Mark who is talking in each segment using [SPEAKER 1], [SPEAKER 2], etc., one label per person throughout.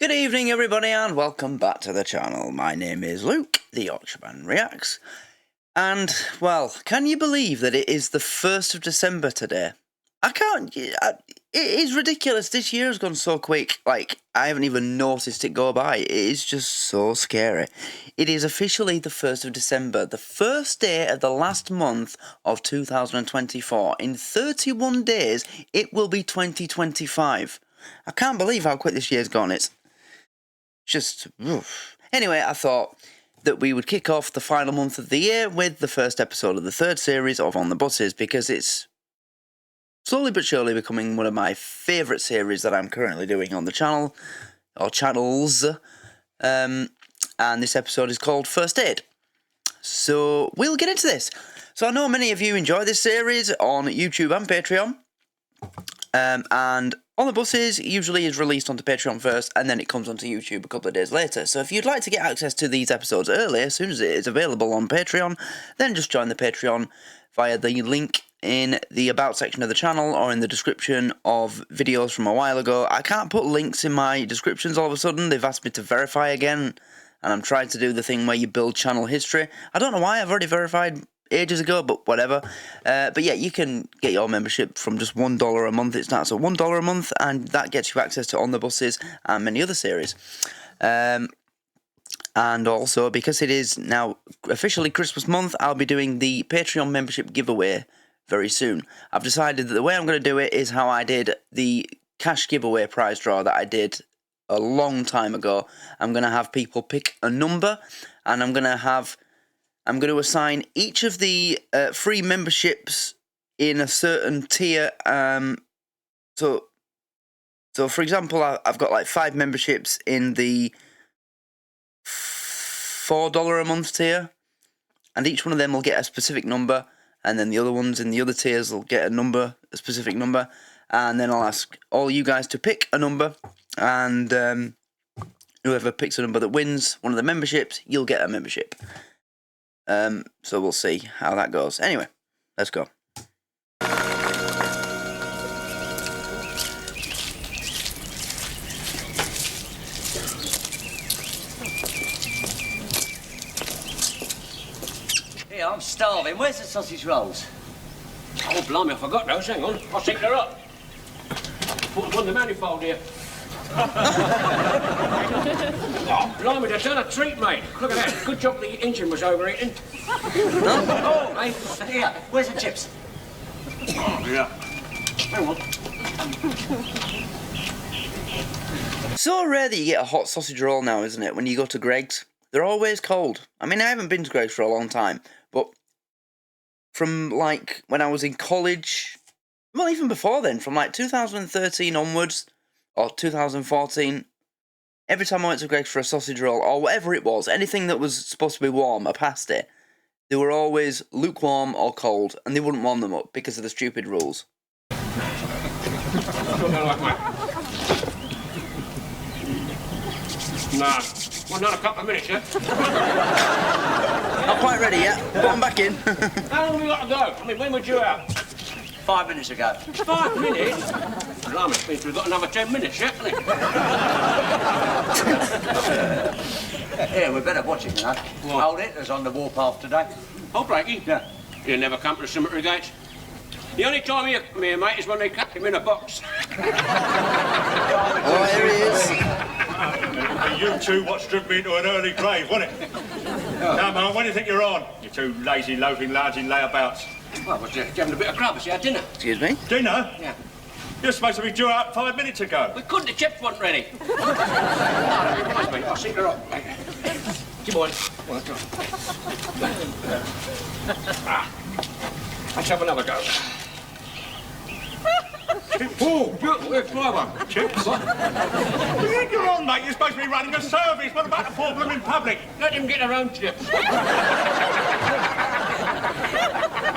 [SPEAKER 1] Good evening, everybody, and welcome back to the channel. My name is Luke, the Yorkshireman Reacts. And, well, can you believe that it is the 1st of December today? I can't. It is ridiculous. This year has gone so quick. Like, I haven't even noticed it go by. It is just so scary. It is officially the 1st of December, the first day of the last month of 2024. In 31 days, it will be 2025. I can't believe how quick this year's gone. It's just, oof. Anyway, I thought that we would kick off the final month of the year with the first episode of the third series of On the Buses, because it's slowly but surely becoming one of my favourite series that I'm currently doing on the channel, or channels, and this episode is called First Aid. So, we'll get into this. So I know many of you enjoy this series on YouTube and Patreon, and On the Buses usually is released onto Patreon first, and then it comes onto YouTube a couple of days later. So if you'd like to get access to these episodes early, as soon as it is available on Patreon, then just join the Patreon via the link in the About section of the channel or in the description of videos from a while ago. I can't put links in my descriptions all of a sudden. They've asked me to verify again, and I'm trying to do the thing where you build channel history. I don't know why, I've already verified ages ago, but whatever. But yeah, you can get your membership from just $1 a month. It starts at $1 a month, and that gets you access to On the Buses and many other series. And also, because it is now officially Christmas month, I'll be doing the Patreon membership giveaway very soon. I've decided that the way I'm going to do it is how I did the cash giveaway prize draw that I did a long time ago. I'm going to have people pick a number, and I'm going to assign each of the free memberships in a certain tier. So for example, I've got like 5 memberships in the $4 a month tier, and each one of them will get a specific number, and then the other ones in the other tiers will get a specific number, and then I'll ask all you guys to pick a number, and whoever picks a number that wins one of the memberships, you'll get a membership. So we'll see how that goes. Anyway, let's go.
[SPEAKER 2] Yeah, I'm starving. Where's the sausage rolls?
[SPEAKER 3] Oh, blimey, I forgot those. Hang on. I think they're up. Put them on the manifold here. Oh, blimey, they've done a treat, mate. Look at that. Good job the engine was overheating.
[SPEAKER 2] Oh, hey, here, where's the chips?
[SPEAKER 3] Oh, yeah. Hang on.
[SPEAKER 1] So rare that you get a hot sausage roll now, isn't it, when you go to Greggs? They're always cold. I mean, I haven't been to Greggs for a long time, but from, like, when I was in college, well, even before then, from, like, 2013 onwards, or 2014, every time I went to Greggs for a sausage roll, or whatever it was, anything that was supposed to be warm, a pasty, they were always lukewarm or cold, and they wouldn't warm them up because of the stupid rules.
[SPEAKER 3] Nah, well, not a couple of minutes yet.
[SPEAKER 1] Not quite ready yet. Put them back in.
[SPEAKER 3] How long have we got to go? I mean, when were you out?
[SPEAKER 2] 5 minutes ago.
[SPEAKER 3] 5 minutes? Blimey, it means we've got another 10 minutes yet, haven't we?
[SPEAKER 2] Yeah, we better watch it, you know.
[SPEAKER 3] What?
[SPEAKER 2] Old Hitler's on the warpath today.
[SPEAKER 3] Oh, Blakey?
[SPEAKER 2] Yeah.
[SPEAKER 3] You never come to the cemetery gates? The only time you come here, mate, is when they cut him in a box.
[SPEAKER 1] Oh, here he is.
[SPEAKER 4] You two watched driven me into an early grave, wasn't it? Come on, when do you think you're on? You two lazy, loafing, lounging layabouts.
[SPEAKER 3] Well, was you having a bit of grub as you had dinner?
[SPEAKER 1] Excuse me?
[SPEAKER 4] Dinner?
[SPEAKER 3] Yeah.
[SPEAKER 4] You're supposed to be due out 5 minutes ago.
[SPEAKER 3] We couldn't, the chips weren't ready. I'll see her up. Come on. Let's have another go. Oh, where's my one?
[SPEAKER 4] Chips? What do you think you're on, mate? You're supposed to be running a service. What about the poor blooming public?
[SPEAKER 3] Let them get their own chips.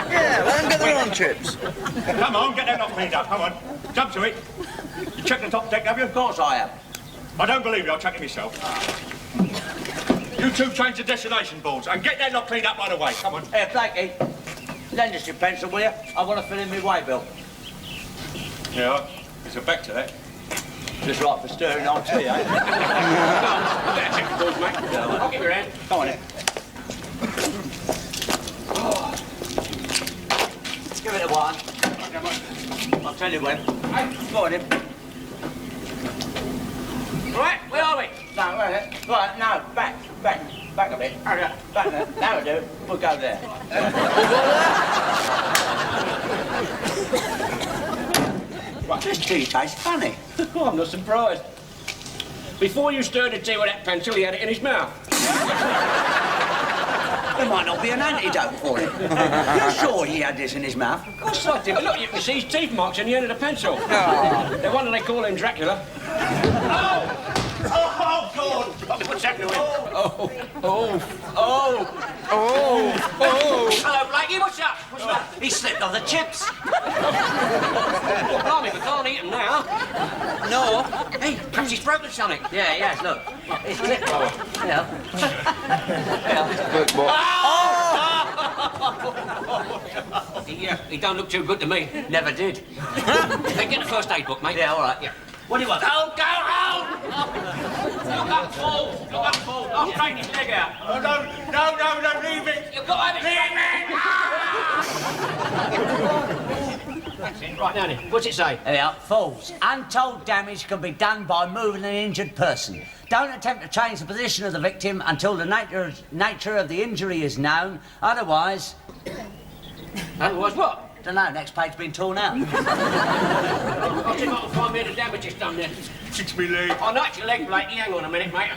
[SPEAKER 1] Yeah, let them get their own chips.
[SPEAKER 4] Come on, get that lot cleaned up. Come on. Jump to it. You checked the top deck, have you?
[SPEAKER 2] Of course I am.
[SPEAKER 4] I don't believe you. I'll check it myself. You two change the destination boards and get that lot cleaned up right away. Come on.
[SPEAKER 2] Here, Blakey, lend us your pencil, will you? I want to fill in my way bill.
[SPEAKER 4] Yeah, there's a back to that.
[SPEAKER 2] Just right for stirring on tea, eh?
[SPEAKER 3] I better check the balls, mate. I'll give you a hand.
[SPEAKER 2] Go on, then. Give it a one. I'll tell you when. Hey, go on, then.
[SPEAKER 3] Right, where are we?
[SPEAKER 2] No, wait. Right, no, back a bit. Hurry up. Back there. That'll do. We'll go there. Right, this tea tastes funny.
[SPEAKER 3] Oh, I'm not surprised. Before you stirred the tea with that pencil, he had it in his mouth.
[SPEAKER 2] There might not be an antidote for it. You're sure he had this in his mouth?
[SPEAKER 3] Of course I did. Look, you can see his teeth marks in the end of the pencil. Oh. No wonder they call him Dracula. Oh!
[SPEAKER 4] Oh, God!
[SPEAKER 3] What's happening to him? Hello, Blakey, what's up? What's up?
[SPEAKER 2] He slipped on the chips.
[SPEAKER 3] Well, blimey, we can't eat him now.
[SPEAKER 1] No.
[SPEAKER 3] Hey, perhaps he's broken something.
[SPEAKER 2] Yeah, he has, look. It's clipped. Yeah.
[SPEAKER 1] Good boy.
[SPEAKER 3] He don't look too good to me.
[SPEAKER 2] Never did.
[SPEAKER 3] Hey, get the first aid book, mate.
[SPEAKER 2] Yeah, all right.
[SPEAKER 3] Yeah.
[SPEAKER 2] What do you want?
[SPEAKER 3] Go home! Look up, Paul. I'll straighten his leg out.
[SPEAKER 4] Oh, no, leave it!
[SPEAKER 3] You've got to have it. That's it. Right, now then, what's it say?
[SPEAKER 2] There we are. Falls. Untold damage can be done by moving an injured person. Don't attempt to change the position of the victim until the nature of the injury is known. Otherwise...
[SPEAKER 3] Otherwise what?
[SPEAKER 2] Don't know, next page been torn out.
[SPEAKER 3] I'll see if I can find where the damage is done then.
[SPEAKER 4] Fix me leg.
[SPEAKER 3] Oh, no, it's your leg, Blakey. Hang on a minute, mate.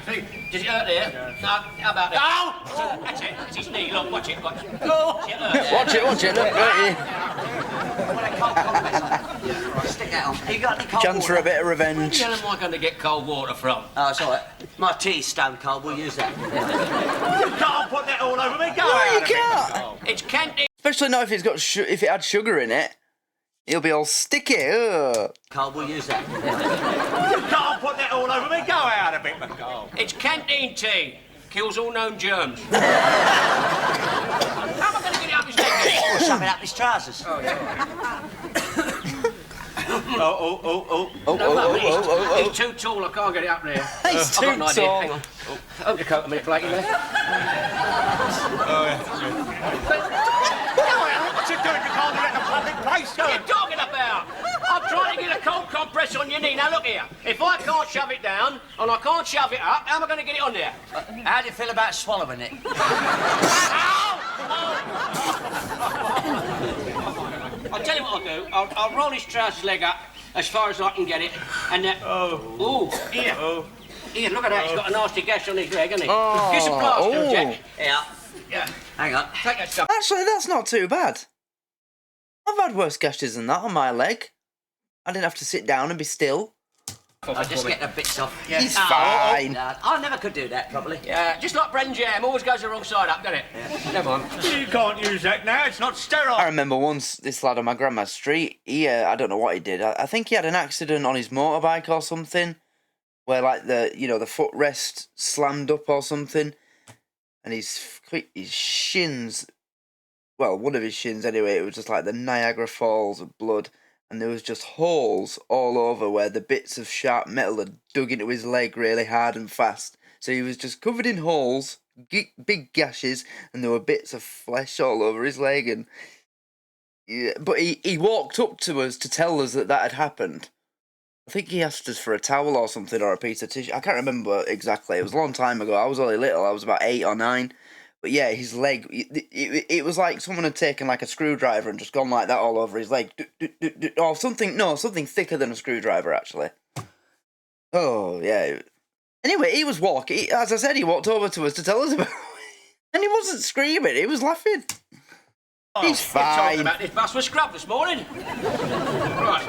[SPEAKER 3] Does it hurt there? Yeah. No, how about that? Oh! That's it. It's his knee. Look, watch it. Watch it. Oh. It hurt there.
[SPEAKER 1] Watch it. Look, right
[SPEAKER 2] Stick that on. You got any cold
[SPEAKER 1] Chance for a
[SPEAKER 2] water?
[SPEAKER 1] bit of
[SPEAKER 3] Where
[SPEAKER 1] revenge.
[SPEAKER 3] the hell am I going to get cold water from?
[SPEAKER 2] Oh, it's all right. My tea's stone cold. We'll use that.
[SPEAKER 4] You can't put that all over me. Go
[SPEAKER 1] No,
[SPEAKER 4] out
[SPEAKER 1] you
[SPEAKER 4] of it.
[SPEAKER 1] can't.
[SPEAKER 3] It's candy.
[SPEAKER 1] Especially not if it's got if it had sugar in it. It'll be all sticky. Ugh.
[SPEAKER 2] Cold, we'll use that.
[SPEAKER 4] You can't put that all over me. Go out of it. Go.
[SPEAKER 3] It's canteen tea. Kills all known germs. How am I going to get it up his leg?
[SPEAKER 2] We'll shove it up his trousers.
[SPEAKER 3] He's too tall. I can't get it up there.
[SPEAKER 1] He's
[SPEAKER 3] I've got
[SPEAKER 1] too
[SPEAKER 3] an idea.
[SPEAKER 1] tall.
[SPEAKER 3] Hang on. Hold your coat a minute, Blakey. There.
[SPEAKER 4] What's it doing? You can't do it in a public place.
[SPEAKER 3] What are you talking about? I'm trying to get a cold compress on your knee. Now, look here. If I can't shove it down and I can't shove it up, how am I going to get it on there?
[SPEAKER 2] How do you feel about swallowing it?
[SPEAKER 3] I'll tell you what I'll do. I'll roll his trousers leg up as far as I can get it, and here. Here, look at that. He's got a nasty gash on his leg, hasn't he? Get some plaster, Jack.
[SPEAKER 2] Yeah. Hang on.
[SPEAKER 3] Take that stuff.
[SPEAKER 1] Actually, that's not too bad. I've had worse gashes than that on my leg. I didn't have to sit down and be still.
[SPEAKER 2] I'll just get the bits off.
[SPEAKER 3] Yeah.
[SPEAKER 1] He's fine.
[SPEAKER 2] No, I never could do that properly.
[SPEAKER 3] Yeah, just like bread and jam, always goes the wrong side up, doesn't it? Yeah. Never mind.
[SPEAKER 4] You can't use that now. It's not sterile.
[SPEAKER 1] I remember once this lad on my grandma's street, I don't know what he did. I think he had an accident on his motorbike or something, where like the footrest slammed up or something, and his shins, well, one of his shins anyway, it was just like the Niagara Falls of blood, and there was just holes all over where the bits of sharp metal had dug into his leg really hard and fast. So he was just covered in holes, big gashes, and there were bits of flesh all over his leg. And yeah, but he walked up to us to tell us that had happened. I think he asked us for a towel or something, or a piece of tissue. I can't remember exactly. It was a long time ago. I was only little. I was about 8 or 9. But yeah, his leg, it was like someone had taken like a screwdriver and just gone like that all over his leg. Or something thicker than a screwdriver, actually. Oh, yeah. Anyway, he was walking. As I said, he walked over to us to tell us about it. And he wasn't screaming, he was laughing. He's
[SPEAKER 3] We're talking
[SPEAKER 1] fine.
[SPEAKER 3] about this bus was scrubbed this morning. Right.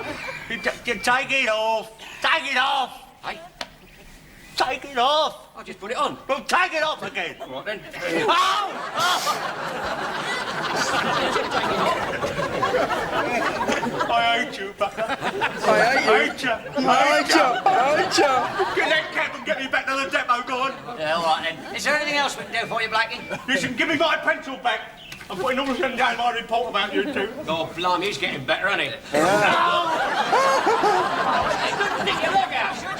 [SPEAKER 4] You take it off. Take it off.
[SPEAKER 3] Hey,
[SPEAKER 4] Take it off.
[SPEAKER 3] I'll just put it on.
[SPEAKER 4] Well, take it off again.
[SPEAKER 3] All right, then.
[SPEAKER 4] I hate you, Bucker.
[SPEAKER 1] I hate you.
[SPEAKER 4] I hate you.
[SPEAKER 1] I hate you.
[SPEAKER 4] Get that cab and get me back to the depot, go on.
[SPEAKER 2] Yeah, all right then. Is there anything else we can do for you, Blackie?
[SPEAKER 4] Listen, give me my pencil back. I'm putting all this down my report about you two.
[SPEAKER 3] Oh, blimey, he's getting better, isn't he? Stick your leg out, should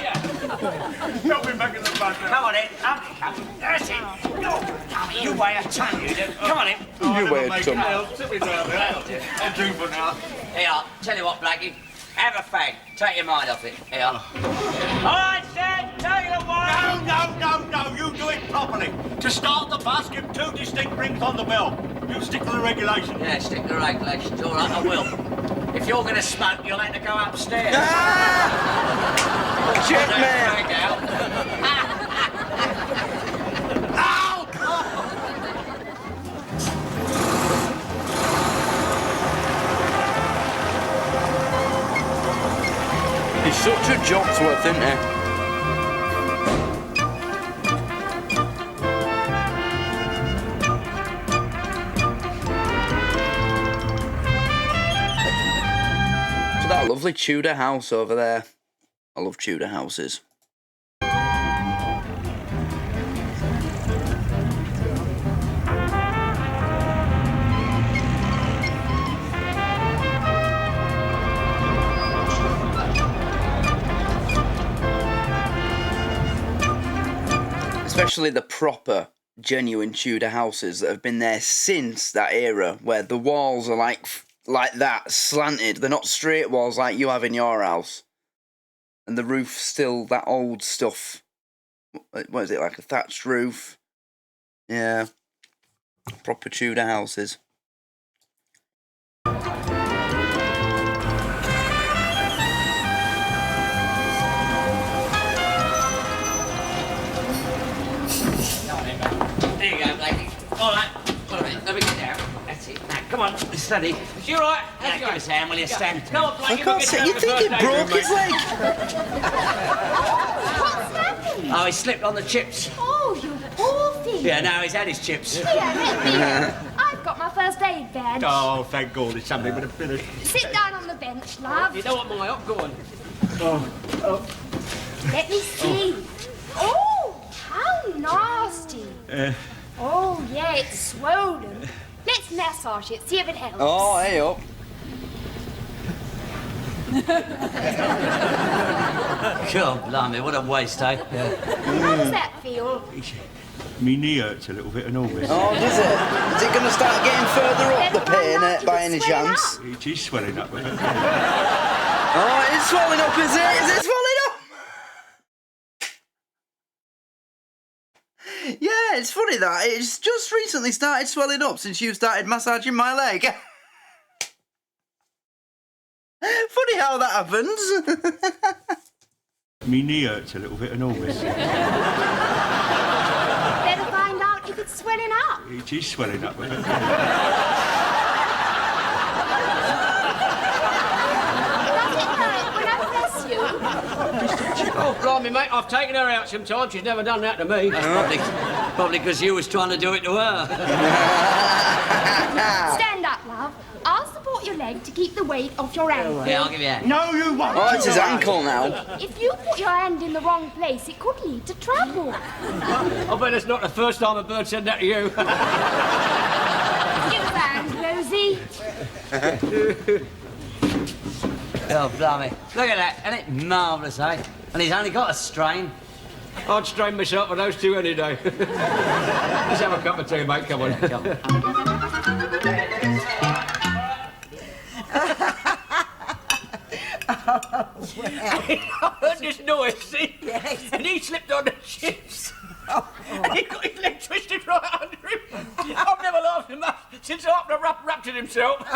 [SPEAKER 4] Help me back in the bus now.
[SPEAKER 3] Come on in. Up you come. That's it. Oh, come on, you weigh a ton, you do. Come on in.
[SPEAKER 1] You weigh a ton.
[SPEAKER 4] Help. Sit me down there. I'll drink for now.
[SPEAKER 3] Here, tell you what, Blackie. Have a fag. Take your mind off it. Here. All right, Stan. Take it away.
[SPEAKER 4] No, you do it properly. To start the bus, give 2 distinct rings on the bell. You stick to the regulations.
[SPEAKER 3] Yeah, stick to the regulations. All right, I will. If you're going to smoke, you'll have to go upstairs.
[SPEAKER 1] Check, man.
[SPEAKER 3] Fag out.
[SPEAKER 1] He's such a Jogsworth, isn't he? That lovely Tudor house over there. I love Tudor houses. Especially the proper, genuine Tudor houses that have been there since that era, where the walls are like that, slanted. They're not straight walls like you have in your house. And the roof's still that old stuff. What is it, like a thatched roof? Yeah. Proper Tudor houses.
[SPEAKER 3] There you go, Blackie. All right. Let me get down. That's it. Now, come on, steady. You all right? Now, give us a hand, will you, Stan? Come on, Blackie.
[SPEAKER 1] I can't see. You think he broke his leg?
[SPEAKER 5] What's happened?
[SPEAKER 3] Oh, he slipped on the chips.
[SPEAKER 5] Oh, you poor thing.
[SPEAKER 3] Yeah, now he's had his chips.
[SPEAKER 5] Here, let me help. I've got my first aid badge.
[SPEAKER 4] Oh, thank God, it's something with a finish.
[SPEAKER 5] Sit down on the bench, love.
[SPEAKER 3] You know what, my up? Go on.
[SPEAKER 5] Let me see. Oh, how nasty. Oh, yeah, it's swollen. Let's massage it, see if it helps.
[SPEAKER 1] Oh, hey up.
[SPEAKER 3] God, blimey, what a waste, eh?
[SPEAKER 5] How does that feel?
[SPEAKER 4] Me knee hurts a little bit and all this.
[SPEAKER 1] Oh, does it? Is it going to start getting further up the
[SPEAKER 5] Better find
[SPEAKER 1] pain
[SPEAKER 5] out if
[SPEAKER 1] by
[SPEAKER 5] it's
[SPEAKER 1] any
[SPEAKER 5] swelling
[SPEAKER 1] chance?
[SPEAKER 5] up.
[SPEAKER 4] It is swelling up.
[SPEAKER 1] Oh, it's swelling up, is it? Is it swelling up? Yeah, it's funny that. It's just recently started swelling up since you started massaging my leg. Funny how that happens.
[SPEAKER 4] Me knee hurts a little bit and all this.
[SPEAKER 5] Better find out if it's swelling up.
[SPEAKER 4] It is swelling up.
[SPEAKER 5] Does it hurt when I press you?
[SPEAKER 3] Oh, blimey, mate, I've taken her out sometimes. She's never done that to me. That's probably because you was trying to do it to her.
[SPEAKER 5] Stand up, love. I'll support your leg to keep the weight off your ankle.
[SPEAKER 3] Yeah, I'll give you that.
[SPEAKER 4] No, you won't.
[SPEAKER 1] Oh, it's his ankle now.
[SPEAKER 5] If you put your hand in the wrong place, it could lead to trouble.
[SPEAKER 3] I bet it's not the first time a bird said that to you.
[SPEAKER 5] Give us a hand, Rosie.
[SPEAKER 3] Oh, blimey. Look at that. Isn't it marvellous, eh? And he's only got a strain. I'd strain myself with those two any day. Let's have a cup of tea, mate. Come on. Come on. I heard this noise, see?
[SPEAKER 6] Yes.
[SPEAKER 3] And he slipped on the chips. And he got his leg twisted right under him. I've never laughed so much since after ruptured himself.
[SPEAKER 6] It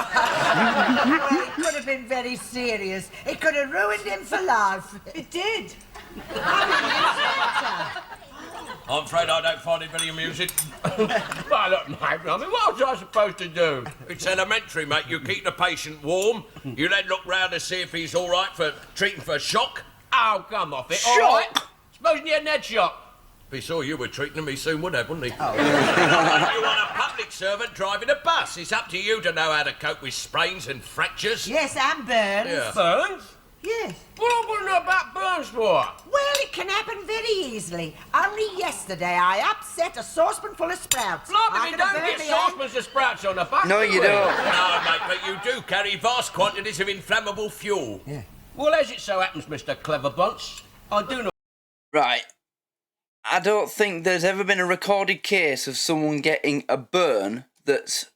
[SPEAKER 6] could have been very serious. It could have ruined him for life. It did.
[SPEAKER 7] I'm afraid I don't find it very amusing.
[SPEAKER 3] Well, look, mate, I mean, what was I supposed to do?
[SPEAKER 7] It's elementary, mate. You keep the patient warm. You then look round to see if he's all right for treating for shock.
[SPEAKER 3] Oh, come off it, all right? Supposing he hadn't had shock.
[SPEAKER 7] If he saw you were treating him, he soon would have, wouldn't he? Oh. You want a public servant driving a bus. It's up to you to know how to cope with sprains and fractures.
[SPEAKER 6] Yes, and burns.
[SPEAKER 7] Yeah.
[SPEAKER 3] Burns?
[SPEAKER 6] Yes.
[SPEAKER 3] What do I want to know about burns for?
[SPEAKER 6] Well, it can happen very easily. Only yesterday I upset a saucepan full of sprouts.
[SPEAKER 3] Blimey,
[SPEAKER 6] I
[SPEAKER 3] we
[SPEAKER 6] could
[SPEAKER 3] don't
[SPEAKER 6] have burned
[SPEAKER 3] get
[SPEAKER 6] my hand.
[SPEAKER 3] saucepans of sprouts on the bus.
[SPEAKER 1] No,
[SPEAKER 3] do
[SPEAKER 1] you
[SPEAKER 3] we?
[SPEAKER 1] don't.
[SPEAKER 7] No, mate, but you do carry vast quantities of inflammable fuel.
[SPEAKER 3] Well, as it so happens, Mr. Cleverbunce, I do know
[SPEAKER 1] Right. I don't think there's ever been a recorded case of someone getting a burn that's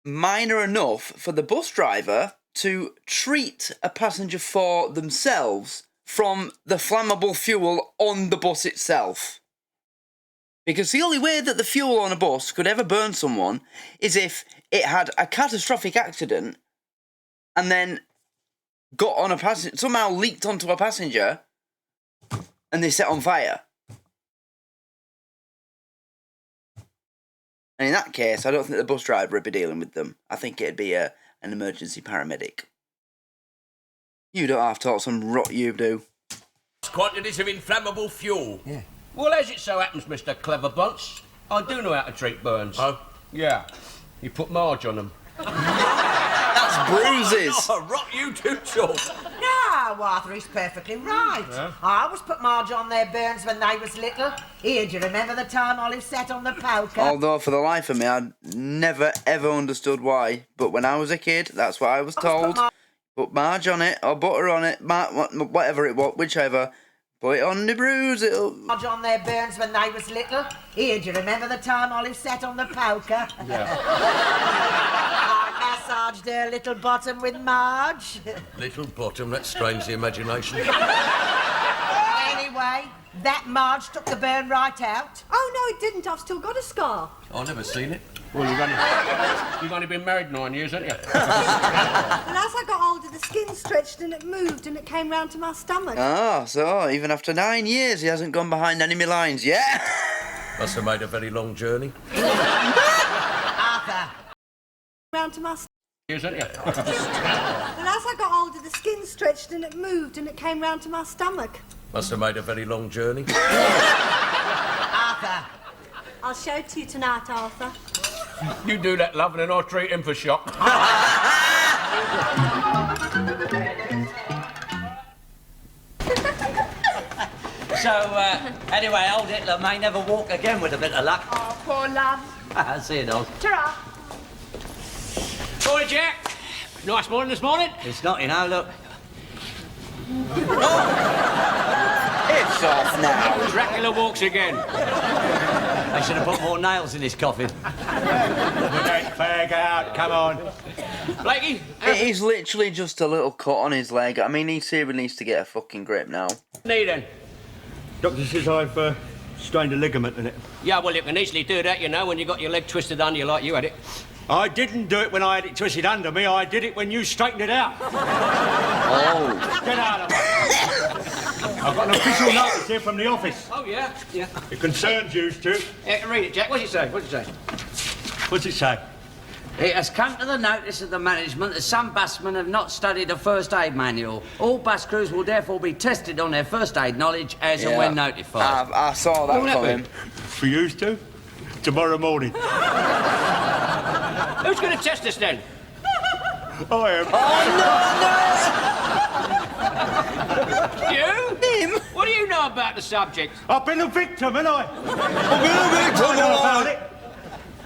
[SPEAKER 1] minor enough for the bus driver to treat a passenger for themselves from the flammable fuel on the bus itself. Because the only way that the fuel on a bus could ever burn someone is if it had a catastrophic accident and then got on a passenger, somehow leaked onto a passenger and they set on fire. And in that case, I don't think the bus driver would be dealing with them. I think it'd be an emergency paramedic. You don't have to talk some rot, you do.
[SPEAKER 7] Quantities of inflammable fuel.
[SPEAKER 2] Yeah.
[SPEAKER 3] Well, as it so happens, Mr. Clever Bunce, I do know how to treat burns.
[SPEAKER 7] Oh?
[SPEAKER 3] Yeah. You put Marge on them.
[SPEAKER 1] That's bruises.
[SPEAKER 7] Oh, rot you too, talk.
[SPEAKER 6] No, Arthur, he's perfectly right.
[SPEAKER 3] Yeah.
[SPEAKER 6] I always put Marge on their burns when they was little. Here, do you remember the time Olive sat on the poker?
[SPEAKER 1] Although, for the life of me, I never, ever understood why. But when I was a kid, that's what I was told. Put Marge on it, or butter on it, whatever it was, whichever. Put it on the bruise, it'll...
[SPEAKER 6] Marge on their burns when they was little. Here, do you remember the time Olive sat on the poker?
[SPEAKER 3] Yeah.
[SPEAKER 6] I massaged her little bottom with Marge.
[SPEAKER 7] Little bottom, that strains the imagination.
[SPEAKER 6] Anyway, that Marge took the burn right out.
[SPEAKER 8] Oh, no, it didn't. I've still got a scar.
[SPEAKER 7] I've never seen it.
[SPEAKER 3] Well, you've only been married 9 years, haven't you?
[SPEAKER 8] And as I got older, the skin stretched and it moved and it came round to my stomach.
[SPEAKER 1] Ah, so even after 9 years, he hasn't gone behind enemy lines yet.
[SPEAKER 7] Must have made a very long journey.
[SPEAKER 6] Arthur.
[SPEAKER 8] Round to my stomach.
[SPEAKER 3] Years, haven't you?
[SPEAKER 8] And as I got older, the skin stretched and it moved and it came round to my stomach.
[SPEAKER 7] Must have made a very long journey.
[SPEAKER 6] Arthur.
[SPEAKER 8] I'll show it to you tonight, Arthur.
[SPEAKER 3] You do that, love, and then I'll treat him for shock.
[SPEAKER 2] So, anyway, old Hitler may never walk again with a bit of luck.
[SPEAKER 5] Oh, poor love.
[SPEAKER 2] See you, dog.
[SPEAKER 5] Ta-ra.
[SPEAKER 3] Morning, Jack. Nice morning this morning.
[SPEAKER 2] It's not, you know, look.
[SPEAKER 1] It's off now.
[SPEAKER 3] Dracula walks again.
[SPEAKER 2] They should have put more nails in his coffin.
[SPEAKER 4] Fag out, come on.
[SPEAKER 3] Blakey,
[SPEAKER 1] It is literally just a little cut on his leg. I mean, he seriously needs to get a fucking grip now.
[SPEAKER 3] need then?
[SPEAKER 4] Doctor says I've strained a ligament in it.
[SPEAKER 3] Yeah, well, you can easily do that, you know, when you got your leg twisted under you like you had it.
[SPEAKER 4] I didn't do it when I had it twisted under me. I did it when you straightened it out.
[SPEAKER 1] Oh.
[SPEAKER 4] Get out of it. I've got an official notice here from the office.
[SPEAKER 3] Oh, yeah, yeah.
[SPEAKER 4] It concerns you two.
[SPEAKER 3] Read it, Jack. What's it say? What's it say?
[SPEAKER 4] What's it say?
[SPEAKER 2] It has come to the notice of the management that some busmen have not studied a first aid manual. All bus crews will therefore be tested on their first aid knowledge as and when notified.
[SPEAKER 1] I saw that coming.
[SPEAKER 4] For you two? Tomorrow morning.
[SPEAKER 3] Who's going to test us then?
[SPEAKER 4] I am.
[SPEAKER 1] Oh, no,
[SPEAKER 3] You?
[SPEAKER 1] Him?
[SPEAKER 3] What do you know about the subject?
[SPEAKER 4] I've been a victim, haven't I? I've been a victim, I know about it.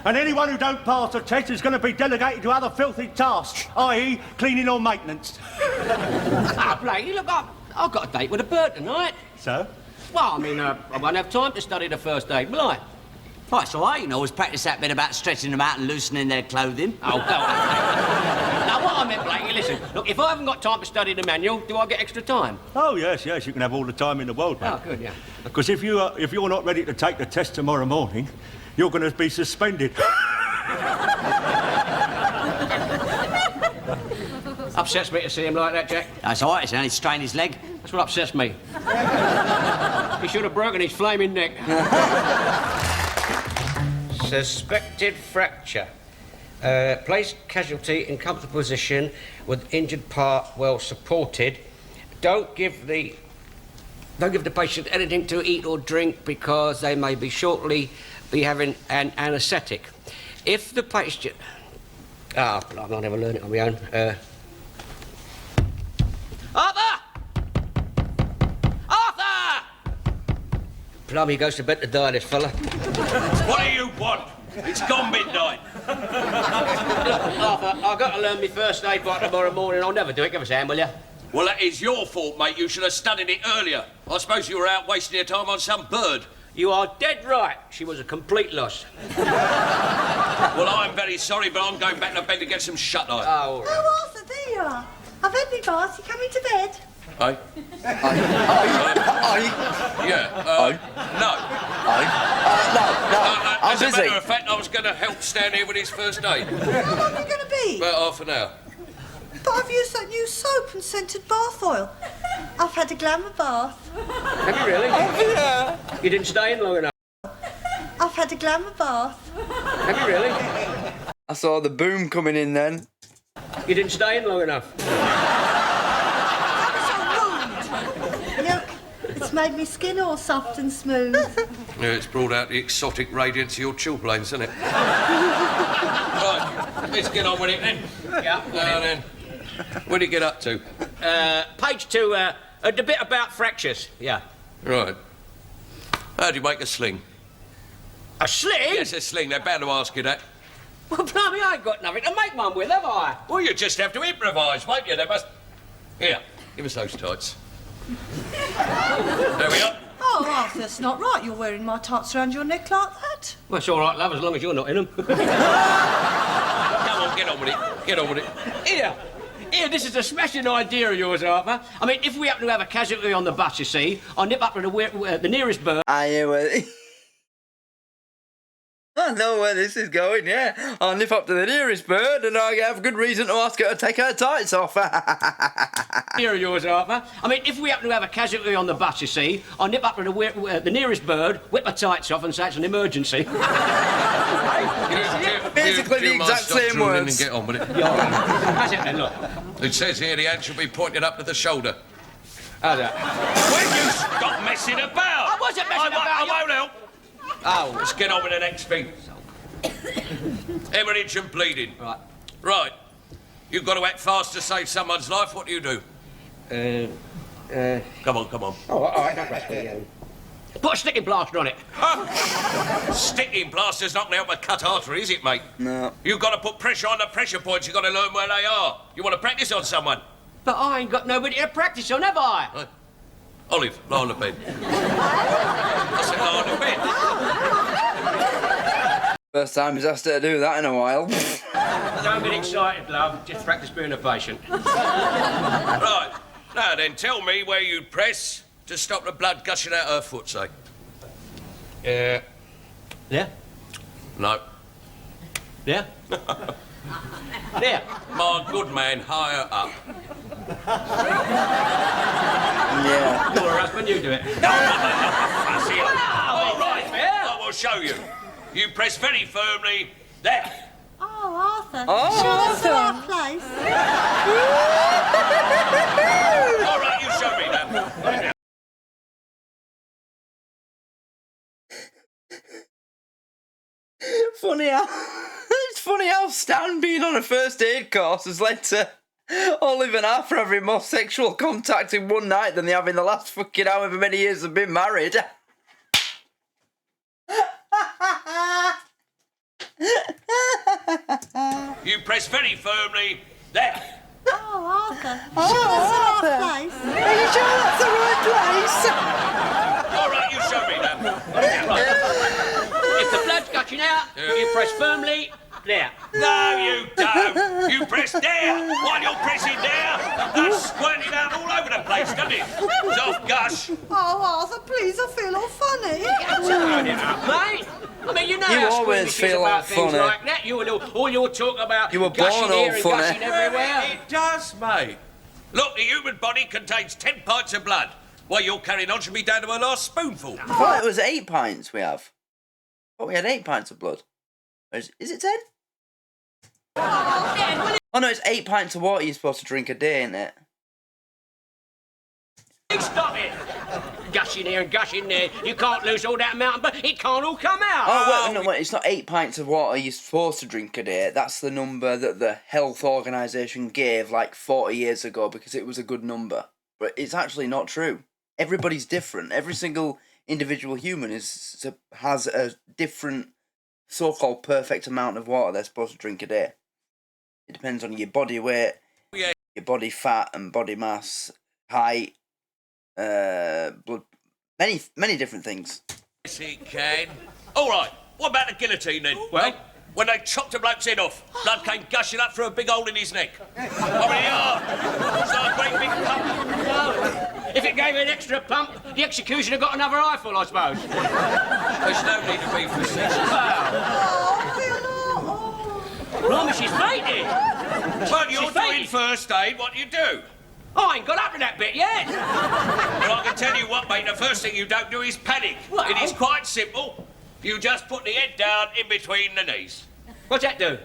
[SPEAKER 4] And anyone who don't pass the test is going to be delegated to other filthy tasks, i.e. cleaning or maintenance.
[SPEAKER 3] Ah, Blakey, look, I've got a date with a bird tonight.
[SPEAKER 4] So?
[SPEAKER 3] Well, I mean, I won't have time to study the first aid, will I?
[SPEAKER 2] Right, so I can always practice that bit about stretching them out and loosening their clothing.
[SPEAKER 3] Oh, go on. Now, what I meant, Blakey, listen, look, if I haven't got time to study the manual, do I get extra time?
[SPEAKER 4] Oh, yes, yes, you can have all the time in the world, mate.
[SPEAKER 3] Oh, good, yeah.
[SPEAKER 4] Because if you're not ready to take the test tomorrow morning, you're going to be suspended.
[SPEAKER 3] Upsets me to see him like that, Jack.
[SPEAKER 2] That's all right, it's only strain his leg.
[SPEAKER 3] That's what upsets me. He should have broken his flaming neck. Suspected fracture. Place casualty in comfortable position with injured part well supported. Don't give the patient anything to eat or drink because they may be shortly be having an anaesthetic. If the patient... Ah, oh, I'll never learn it on my own. Arthur! Arthur! Plummy goes to bed to die, this fella.
[SPEAKER 7] What do you want? It's gone midnight.
[SPEAKER 3] Arthur, I've got to learn my first aid by tomorrow morning. I'll never do it. Give us a hand, will you?
[SPEAKER 7] Well, that is your fault, mate. You should have studied it earlier. I suppose you were out wasting your time on some bird.
[SPEAKER 3] You are dead right. She was a complete loss.
[SPEAKER 7] Well, I'm very sorry, but I'm going back to bed to get some shut-eye.
[SPEAKER 3] Oh, all right.
[SPEAKER 8] Oh, Arthur, there you are. I've had my bath. You coming to bed?
[SPEAKER 7] Aye? Yeah, no.
[SPEAKER 1] No, I'm
[SPEAKER 7] As a
[SPEAKER 1] busy.
[SPEAKER 7] matter of fact, I was going to help Stan here with his first aid.
[SPEAKER 8] How long are you going to be?
[SPEAKER 7] About half an hour.
[SPEAKER 8] But I've used that new soap and scented bath oil. I've had a glamour bath.
[SPEAKER 3] Have you really?
[SPEAKER 1] Yeah.
[SPEAKER 3] You didn't stay in long enough.
[SPEAKER 8] I've had a glamour bath.
[SPEAKER 3] Have you really?
[SPEAKER 1] I saw the boom coming in then.
[SPEAKER 3] You didn't stay in long enough.
[SPEAKER 8] Look, it's made me skin all soft and smooth.
[SPEAKER 7] Yeah, it's brought out the exotic radiance of your chilblains, hasn't it? Right, let's get on with it then.
[SPEAKER 3] Yeah.
[SPEAKER 7] Now then, where do you get up to?
[SPEAKER 3] Page 2, the bit about fractures. Yeah.
[SPEAKER 7] Right. How do you make a sling?
[SPEAKER 3] A sling?
[SPEAKER 7] Yes, a sling. They're bound to ask you that.
[SPEAKER 3] Well, blimey, I ain't got nothing to make one with, have I?
[SPEAKER 7] Well, you just have to improvise, won't you? They must... Here, give us those tights. There we are.
[SPEAKER 8] Oh, Arthur, that's not right. You're wearing my tights around your neck like that.
[SPEAKER 3] Well, it's all right, love, as long as you're not in them.
[SPEAKER 7] Come on, get on with it. Get on with it.
[SPEAKER 3] Here, this is a smashing idea of yours, Arthur. I mean, if we happen to have a casualty on the bus, you see, I'll nip up to the nearest bird.
[SPEAKER 1] I hear where... I know where this is going, yeah. I'll nip up to the nearest bird and I'll have good reason to ask her to take her tights off.
[SPEAKER 3] Here are yours, Arthur. I mean, if we happen to have a casualty on the bus, you see, I'll nip up to the nearest bird, whip my tights off and say it's an emergency.
[SPEAKER 1] Basically the exact same words.
[SPEAKER 7] And get on with it.
[SPEAKER 3] That's it then, look.
[SPEAKER 7] It says here the hand should be pointed up to the shoulder.
[SPEAKER 3] How's that?
[SPEAKER 7] Will you stop messing about?
[SPEAKER 3] I wasn't messing about.
[SPEAKER 7] I won't help.
[SPEAKER 3] Oh,
[SPEAKER 7] Let's get on with the next thing. Hemorrhage and bleeding.
[SPEAKER 3] right.
[SPEAKER 7] Right. You've got to act fast to save someone's life. What do you do? Come on, come on.
[SPEAKER 3] Oh, all right, don't rush me. Put a sticking plaster on it.
[SPEAKER 7] Sticking plaster's not going to help a cut artery, is it, mate?
[SPEAKER 1] No.
[SPEAKER 7] You've got to put pressure on the pressure points. You've got to learn where they are. You want to practice on someone?
[SPEAKER 3] But I ain't got nobody to practice on, have I?
[SPEAKER 7] Olive, lie on the bed. I said lie on the bed.
[SPEAKER 1] First time he's asked her to do that in a while.
[SPEAKER 3] Don't get excited, love. Just practice being a patient.
[SPEAKER 7] Right. Now then, tell me where you'd press to stop the blood gushing out her foot, say.
[SPEAKER 3] Yeah.
[SPEAKER 7] No.
[SPEAKER 3] Yeah? There.
[SPEAKER 7] My good man, higher up.
[SPEAKER 1] Yeah.
[SPEAKER 3] You're her husband, you do it.
[SPEAKER 7] Fussy. All right. I will show you. You press very firmly. There.
[SPEAKER 8] Oh, Arthur.
[SPEAKER 1] Oh,
[SPEAKER 8] Sure, that's the
[SPEAKER 1] Arthur.
[SPEAKER 8] right place.
[SPEAKER 7] All right, you show me that.
[SPEAKER 1] It's funny how Stan being on a first aid course has led to Olive and Arthur having more sexual contact in one night than they have in the last fucking however many years they've been married.
[SPEAKER 7] You press very firmly. There.
[SPEAKER 8] Oh, Arthur. Sure, that's the right place.
[SPEAKER 1] Are you sure that's the right place?
[SPEAKER 7] All right, you show me that.
[SPEAKER 3] If the blood's gushing out, you press firmly. There.
[SPEAKER 7] No, you don't. You press there. While you're pressing there, that's squirting out all over the place, doesn't it? Soft gush.
[SPEAKER 8] Oh, Arthur, please, I feel all funny.
[SPEAKER 3] Turn it up, mate. I mean, you know
[SPEAKER 1] You
[SPEAKER 3] how
[SPEAKER 1] always
[SPEAKER 3] squeamish is
[SPEAKER 1] feel
[SPEAKER 3] about
[SPEAKER 1] all
[SPEAKER 3] things
[SPEAKER 1] funny.
[SPEAKER 3] like that. You and all your talk about
[SPEAKER 1] You were
[SPEAKER 3] gushing
[SPEAKER 1] born all
[SPEAKER 3] here and
[SPEAKER 1] funny.
[SPEAKER 3] gushing everywhere.
[SPEAKER 7] It does, mate. Look, the human body contains 10 pints of blood. Well, you're carrying on should be down to her last spoonful.
[SPEAKER 1] I thought it was 8 pints we have. I thought we had 8 pints of blood. Is it 10? Oh no, it's 8 pints of water you're supposed to drink a day, isn't it?
[SPEAKER 3] Stop it. Gushing here and gushing there. You can't lose all that amount, but it can't all come out.
[SPEAKER 1] Oh, wait, it's not 8 pints of water you're supposed to drink a day. That's the number that the health organisation gave like 40 years ago because it was a good number. But it's actually not true. Everybody's different. Every single individual human has a different so-called perfect amount of water they're supposed to drink a day. It depends on your body weight, your body fat and body mass, height, blood, many different things.
[SPEAKER 7] Yes, it can. All right, what about the guillotine then?
[SPEAKER 3] Well?
[SPEAKER 7] When they chopped a bloke's head off, blood came gushing up through a big hole in his neck. I mean, yeah, it's like a great big pump.
[SPEAKER 3] No. If it gave an extra pump, the executioner got another eyeful, I suppose.
[SPEAKER 7] There's no need to be facetious.
[SPEAKER 3] Blimey, she's fainted.
[SPEAKER 7] Well, you're
[SPEAKER 3] She's
[SPEAKER 7] doing
[SPEAKER 3] fainted.
[SPEAKER 7] first aid. What do you do?
[SPEAKER 3] I ain't got up to that bit yet.
[SPEAKER 7] Well, I can tell you what, mate, the first thing you don't do is panic.
[SPEAKER 3] Well?
[SPEAKER 7] It is quite simple. You just put the head down in between the knees.
[SPEAKER 3] What's that do?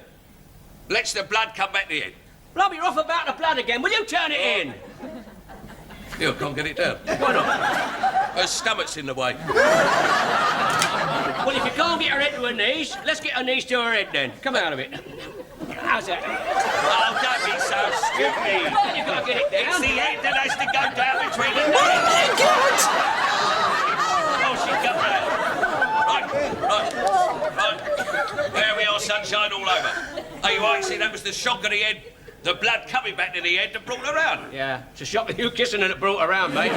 [SPEAKER 7] Lets the blood come back to the head.
[SPEAKER 3] Blimey, you're off about the blood again. Will you turn it in?
[SPEAKER 7] You can't get it down.
[SPEAKER 3] Why not?
[SPEAKER 7] Her stomach's in the way.
[SPEAKER 3] Well, if you can't get her head to her knees, let's get her knees to her head then. Come out of it. How's that?
[SPEAKER 7] Oh, don't be so stupid.
[SPEAKER 3] Well, you've got to get it down.
[SPEAKER 7] It's the head that has to go down between the knees. Oh, she got that. Right. There we are, sunshine all over. Oh, you ain't see that was the shock of the head. The blood coming back to the head that brought her around.
[SPEAKER 3] Yeah, it's a shock that you kissing her that brought her around, mate.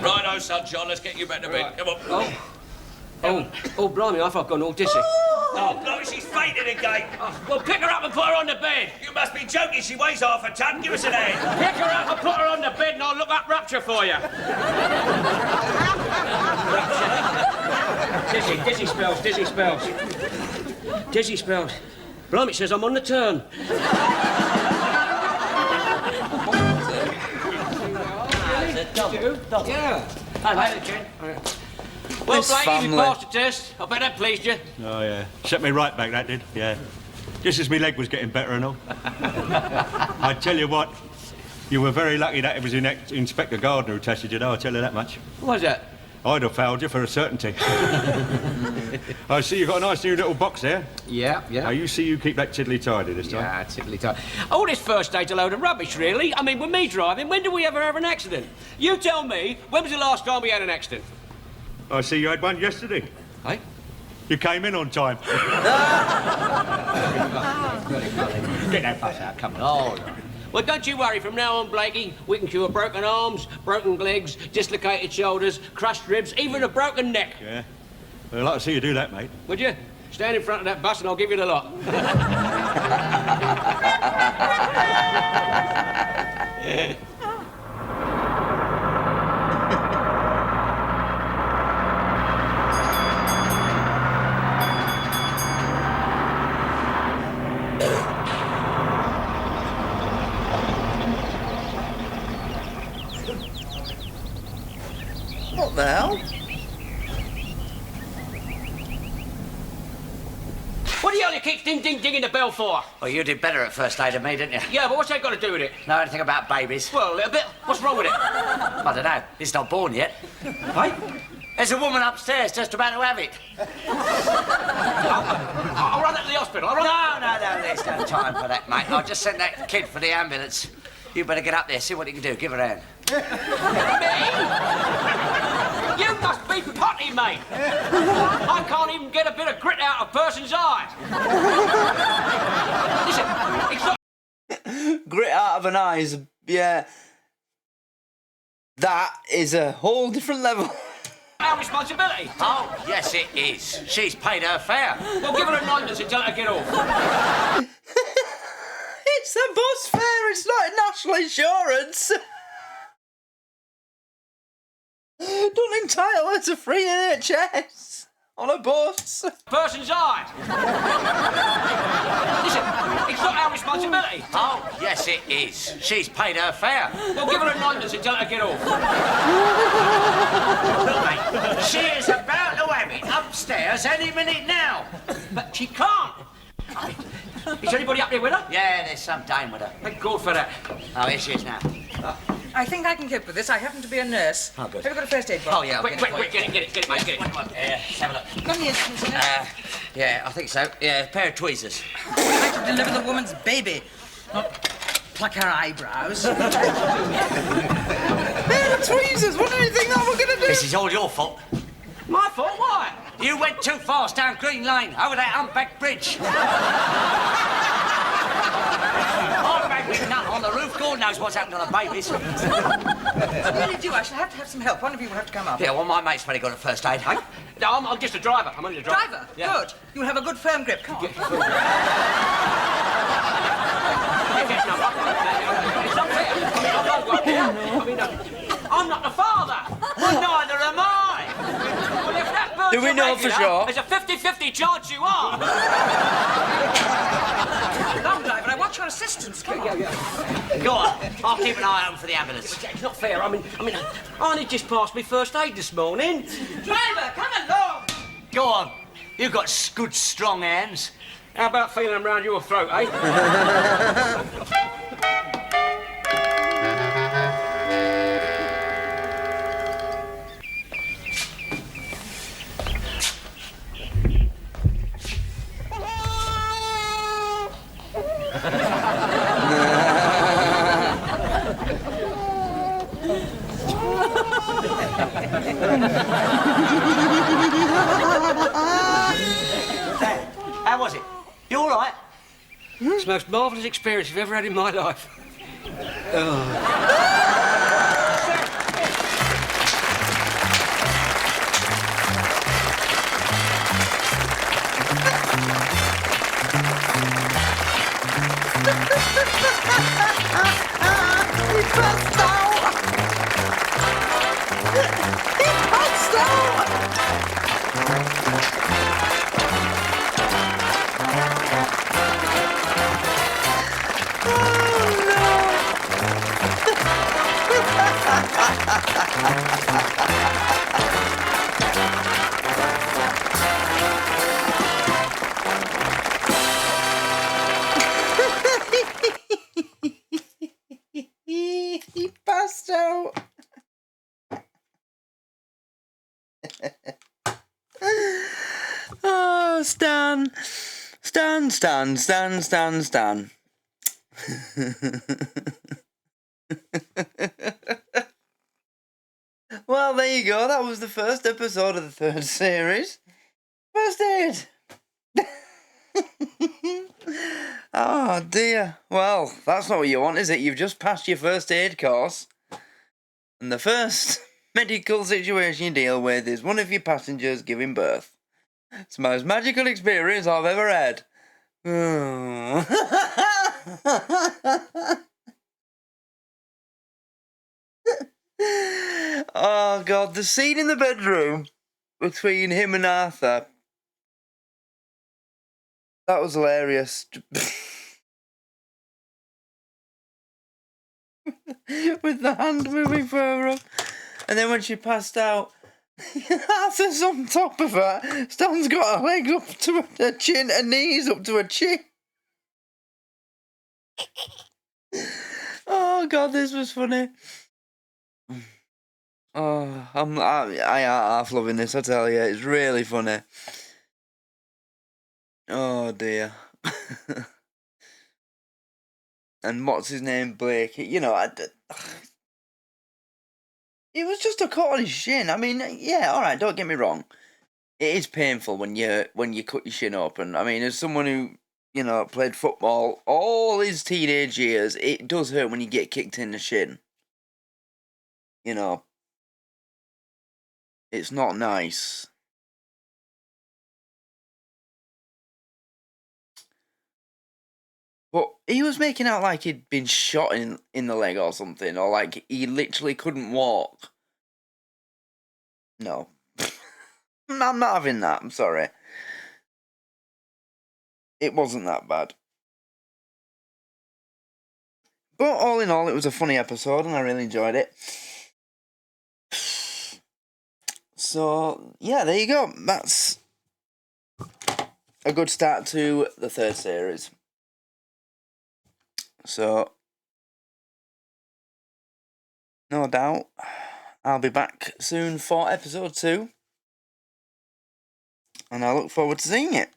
[SPEAKER 7] Righto, sunshine, let's get you back to bed. Come on.
[SPEAKER 3] Oh, blimey, I thought I'd gone all dizzy.
[SPEAKER 7] Oh, no, she's fainted again.
[SPEAKER 3] Well, pick her up and put her on the bed.
[SPEAKER 7] You must be joking. She weighs half a ton. Give us an hand.
[SPEAKER 3] Pick her up and put her on the bed and I'll look up rupture for you. Dizzy spells. Dizzy spells. Blimey, it says I'm on the turn. Yeah. Hello, Jen. Well,
[SPEAKER 1] This
[SPEAKER 3] Blakey,
[SPEAKER 1] family.
[SPEAKER 3] you passed the test. I bet that pleased you.
[SPEAKER 4] Oh, yeah. Set me right back, that did, yeah. Just as my leg was getting better and all. I tell you what, you were very lucky that it was Inspector Gardner who tested you, though, I'll tell you that much.
[SPEAKER 3] What's that?
[SPEAKER 4] I'd have failed you for a certainty. I see you've got a nice new little box there.
[SPEAKER 3] Yeah.
[SPEAKER 4] Now, you see you keep that tiddly-tidy this time.
[SPEAKER 3] Yeah, tiddly tight. All this first aid's a load of rubbish, really. I mean, with me driving, when do we ever have an accident? You tell me, when was the last time we had an accident?
[SPEAKER 4] I see you had one yesterday.
[SPEAKER 3] Hey?
[SPEAKER 4] You came in on time.
[SPEAKER 3] Get that fuss out, come on. Oh, well, don't you worry. From now on, Blakey, we can cure broken arms, broken legs, dislocated shoulders, crushed ribs, even a broken neck.
[SPEAKER 4] Yeah. Well, I'd like to see you do that, mate.
[SPEAKER 3] Would you? Stand in front of that bus and I'll give you the lot.
[SPEAKER 1] What the hell?
[SPEAKER 3] What the hell you keep ding-ding-dinging the bell for?
[SPEAKER 2] Well, you did better at first aid than me, didn't you?
[SPEAKER 3] Yeah, but what's that got to do with it?
[SPEAKER 2] Know anything about babies?
[SPEAKER 3] Well, a little bit. What's wrong with it?
[SPEAKER 2] I don't know. He's not born yet.
[SPEAKER 3] Hey?
[SPEAKER 2] There's a woman upstairs just about to have it.
[SPEAKER 3] I'll run it to the hospital.
[SPEAKER 2] No, there's no time for that, mate. I'll just send that kid for the ambulance. You better get up there, see what you can do. Give her a hand.
[SPEAKER 3] Me? You must be potty, mate. I can't even get a bit of grit out of a person's eye. Listen, it's not...
[SPEAKER 1] Grit out of an eye is, yeah. That is a whole different level.
[SPEAKER 3] our responsibility.
[SPEAKER 2] Oh, yes, it is. She's paid her fare.
[SPEAKER 3] Well, give her a nine and tell her to get off.
[SPEAKER 1] It's a bus fare, it's not national insurance. Don't entitle her to free NHS on a bus.
[SPEAKER 3] Person's eye. Listen, it's not our responsibility.
[SPEAKER 2] Oh, yes, it is. She's paid her fare.
[SPEAKER 3] Well, give her a nine and tell her to get off.
[SPEAKER 2] Look, mate, she is about to have it upstairs any minute now.
[SPEAKER 3] But she can't. Is anybody up there with her?
[SPEAKER 2] Yeah, there's some dame with her.
[SPEAKER 3] Thank God for that.
[SPEAKER 2] Oh, here she is now.
[SPEAKER 9] I think I can cope with this. I happen to be a nurse.
[SPEAKER 2] Oh, good.
[SPEAKER 9] Have you got a first aid box?
[SPEAKER 2] Oh, yeah.
[SPEAKER 3] Quick, get it, mate, get it.
[SPEAKER 2] Let's have a look.
[SPEAKER 9] Got any instruments in it?
[SPEAKER 2] Yeah, I think so. Yeah, a pair of tweezers.
[SPEAKER 9] I to deliver the woman's baby, not pluck her eyebrows.
[SPEAKER 1] Pair of tweezers, what do you think that we're going to do?
[SPEAKER 2] This is all your fault.
[SPEAKER 3] My fault? Why?
[SPEAKER 2] You went too fast down Green Lane, over that humpback bridge. I banged me nut on the roof. God knows what's happened to the babies.
[SPEAKER 9] I really do. I shall have to have some help. One of you will have to come up.
[SPEAKER 2] Yeah, well, my mate's very good at first aid. Hey?
[SPEAKER 3] No, I'm just a driver. I'm only a driver.
[SPEAKER 9] Driver?
[SPEAKER 3] Yeah.
[SPEAKER 9] Good. You'll have a good firm grip. Come on.
[SPEAKER 3] It's not fair. I won't work here. I mean, I'm not the father. Well, neither am I. Well, if that bird's
[SPEAKER 1] Do we know for sure?
[SPEAKER 3] There's a 50-50 chance you are.
[SPEAKER 9] Long driver, I want your assistance. Come on.
[SPEAKER 2] Go on. I'll keep an eye out for the ambulance.
[SPEAKER 3] It's not fair. I mean, I only just passed me first aid this morning.
[SPEAKER 9] Driver, come along.
[SPEAKER 2] Go on. You've got good, strong hands.
[SPEAKER 3] How about feeling them round your throat, eh?
[SPEAKER 2] How was it? You all right?
[SPEAKER 3] It's the most marvellous experience I've ever had in my life.
[SPEAKER 1] He passed out! He passed out! He passed out. Oh, Stan. Stan. Well, there you go. That was the first episode of the third series. First aid. Oh, dear. Well, that's not what you want, is it? You've just passed your first aid course. And the first medical situation you deal with is one of your passengers giving birth. It's the most magical experience I've ever had. Oh, oh God, the scene in the bedroom between him and Arthur. That was hilarious. With the hand moving further up. And then when she passed out, Arthur's on top of her. Stan's got her legs up to her chin, her knees up to her chin. Oh God, this was funny. Oh, I half loving this, I tell you. It's really funny. Oh dear. And what's his name, Blake? You know, it was just a cut on his shin. I mean, yeah, all right. Don't get me wrong. It is painful when you cut your shin open. I mean, as someone who played football all his teenage years, it does hurt when you get kicked in the shin. You know, it's not nice. But he was making out like he'd been shot in the leg or something, or like he literally couldn't walk. No. I'm not having that, I'm sorry. It wasn't that bad. But all in all, it was a funny episode and I really enjoyed it. So, yeah, there you go. That's a good start to the third series. So, no doubt, I'll be back soon for episode 2. And I look forward to seeing it.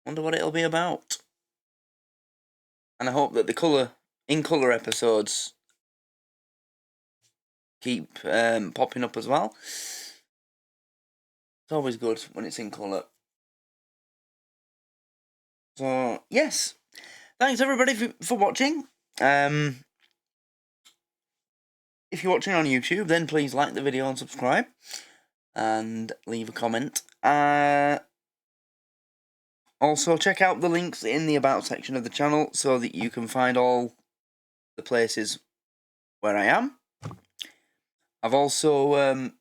[SPEAKER 1] Wonder what it'll be about. And I hope that the in colour episodes keep popping up as well. It's always good when it's in colour. So, yes. Thanks, everybody, for watching. If you're watching on YouTube, then please like the video and subscribe. And leave a comment. Also, check out the links in the About section of the channel so that you can find all the places where I am. I've also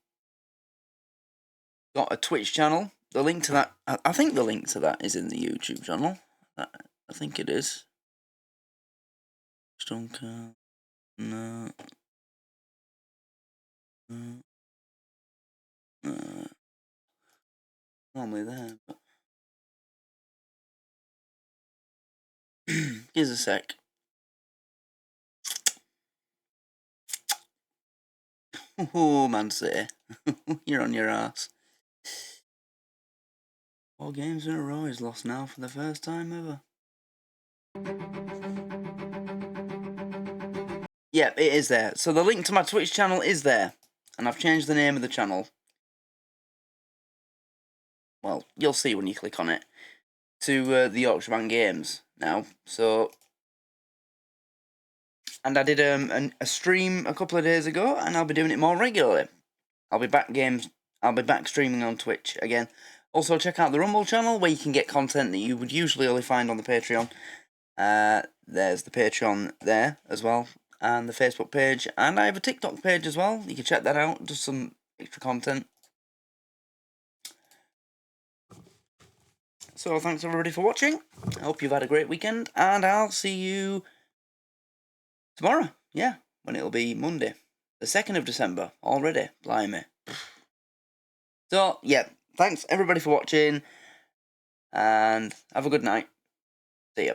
[SPEAKER 1] got a Twitch channel. The link to that, I think the link to that is in the YouTube channel. I think it is. Stonker. No. Normally there, but here's a sec. Oh, Man City. You're on your ass. 4 games in a row is lost now for the first time ever. Yep, it is there. So the link to my Twitch channel is there. And I've changed the name of the channel. Well, you'll see when you click on it. To the Yorkshireman Games now. So... And I did a stream a couple of days ago, and I'll be doing it more regularly. I'll be back streaming on Twitch again. Also, check out the Rumble channel, where you can get content that you would usually only find on the Patreon. There's the Patreon there as well, and the Facebook page, and I have a TikTok page as well. You can check that out, just some extra content. So, thanks everybody for watching. I hope you've had a great weekend, and I'll see you tomorrow, yeah, when it'll be Monday, the 2nd of December, already, blimey. So, yeah, thanks everybody for watching, and have a good night. See ya.